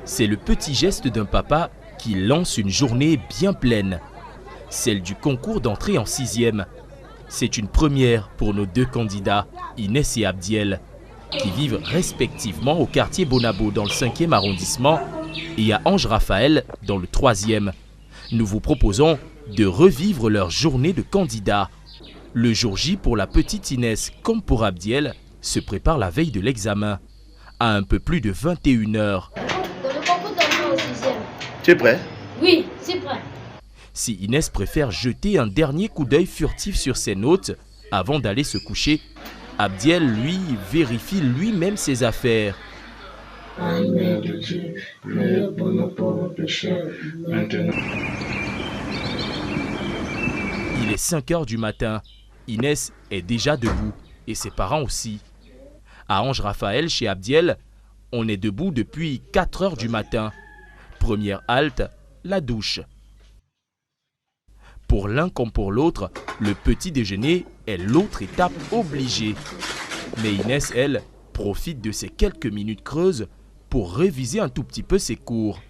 C'est le petit geste d'un papa qui lance une journée bien pleine. Celle du concours d'entrée en 6e. C'est une première pour nos deux candidats, Inès et Abdiel, qui vivent respectivement au quartier Bonabo dans le 5e arrondissement et à Ange-Raphaël dans le 3e. Nous vous proposons de revivre leur journée de candidats. Le jour J pour la petite Inès comme pour Abdiel se prépare la veille de l'examen, à un peu plus de 21 heures. Dans le concours d'entrée en 6e. Tu es prêt? Oui, c'est prêt. Si Inès préfère jeter un dernier coup d'œil furtif sur ses notes avant d'aller se coucher, Abdiel, lui, vérifie lui-même ses affaires. Il est 5 heures du matin. Inès est déjà debout et ses parents aussi. À Ange-Raphaël, chez Abdiel, on est debout depuis 4 heures du matin. Première halte, la douche. Pour l'un comme pour l'autre, le petit déjeuner est l'autre étape obligée. Mais Inès, elle, profite de ces quelques minutes creuses pour réviser un tout petit peu ses cours.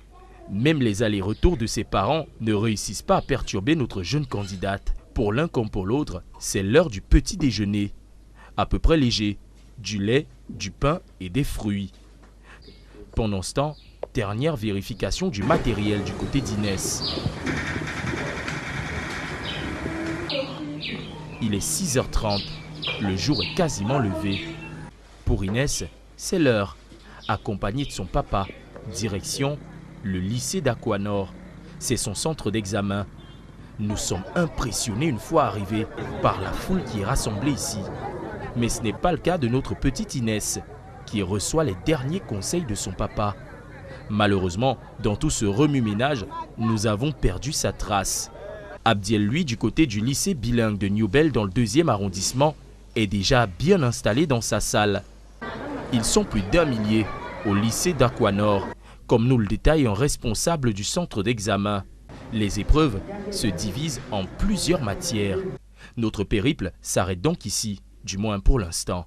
Même les allers-retours de ses parents ne réussissent pas à perturber notre jeune candidate. Pour l'un comme pour l'autre, c'est l'heure du petit déjeuner. À peu près léger, du lait, du pain et des fruits. Pendant ce temps, dernière vérification du matériel du côté d'Inès. Il est 6h30, le jour est quasiment levé. Pour Inès, c'est l'heure. Accompagnée de son papa, direction le lycée d'Aquanor. C'est son centre d'examen. Nous sommes impressionnés une fois arrivés par la foule qui est rassemblée ici. Mais ce n'est pas le cas de notre petite Inès, qui reçoit les derniers conseils de son papa. Malheureusement, dans tout ce remue-ménage, nous avons perdu sa trace. Abdiel, lui, du côté du lycée bilingue de Newbell dans le 2e arrondissement, est déjà bien installé dans sa salle. Ils sont plus d'1 millier au lycée d'Aquanor, comme nous le détaille un responsable du centre d'examen. Les épreuves se divisent en plusieurs matières. Notre périple s'arrête donc ici, du moins pour l'instant.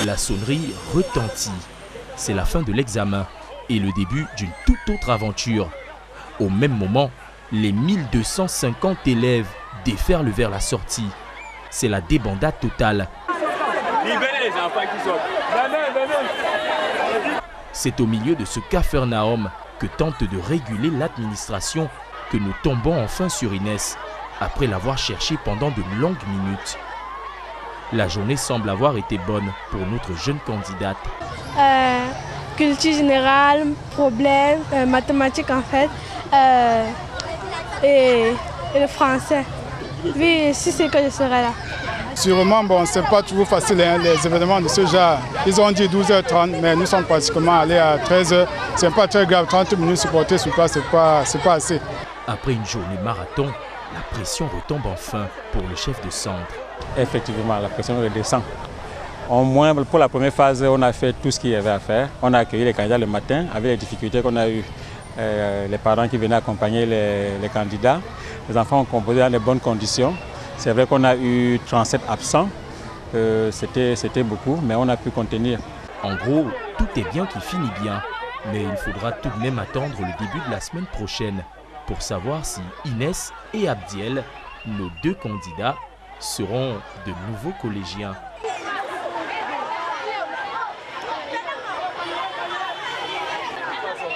La sonnerie retentit. C'est la fin de l'examen et le début d'une toute autre aventure. Au même moment, les 1250 élèves déferlent vers la sortie. C'est la débandade totale. Libérez les enfants qui sortent. C'est au milieu de ce capharnaüm que tente de réguler l'administration que nous tombons enfin sur Inès, après l'avoir cherchée pendant de longues minutes. La journée semble avoir été bonne pour notre jeune candidate. Culture générale, problème, mathématiques en fait, et le français. Oui, si c'est que je serai là. Sûrement, bon, c'est pas toujours facile, hein, les événements de ce genre. Ils ont dit 12h30, mais nous sommes pratiquement allés à 13h. C'est pas très grave, 30 minutes supporter sur place, c'est pas assez. Après une journée marathon, la pression retombe enfin pour le chef de centre. Effectivement, la pression redescend. Au moins, pour la première phase, on a fait tout ce qu'il y avait à faire. On a accueilli les candidats le matin avec les difficultés qu'on a eues. Les parents qui venaient accompagner les candidats. Les enfants ont composé dans les bonnes conditions. C'est vrai qu'on a eu 37 absents. C'était beaucoup, mais on a pu contenir. En gros, tout est bien qui finit bien. Mais il faudra tout de même attendre le début de la semaine prochaine pour savoir si Inès et Abdiel, nos deux candidats, seront de nouveaux collégiens.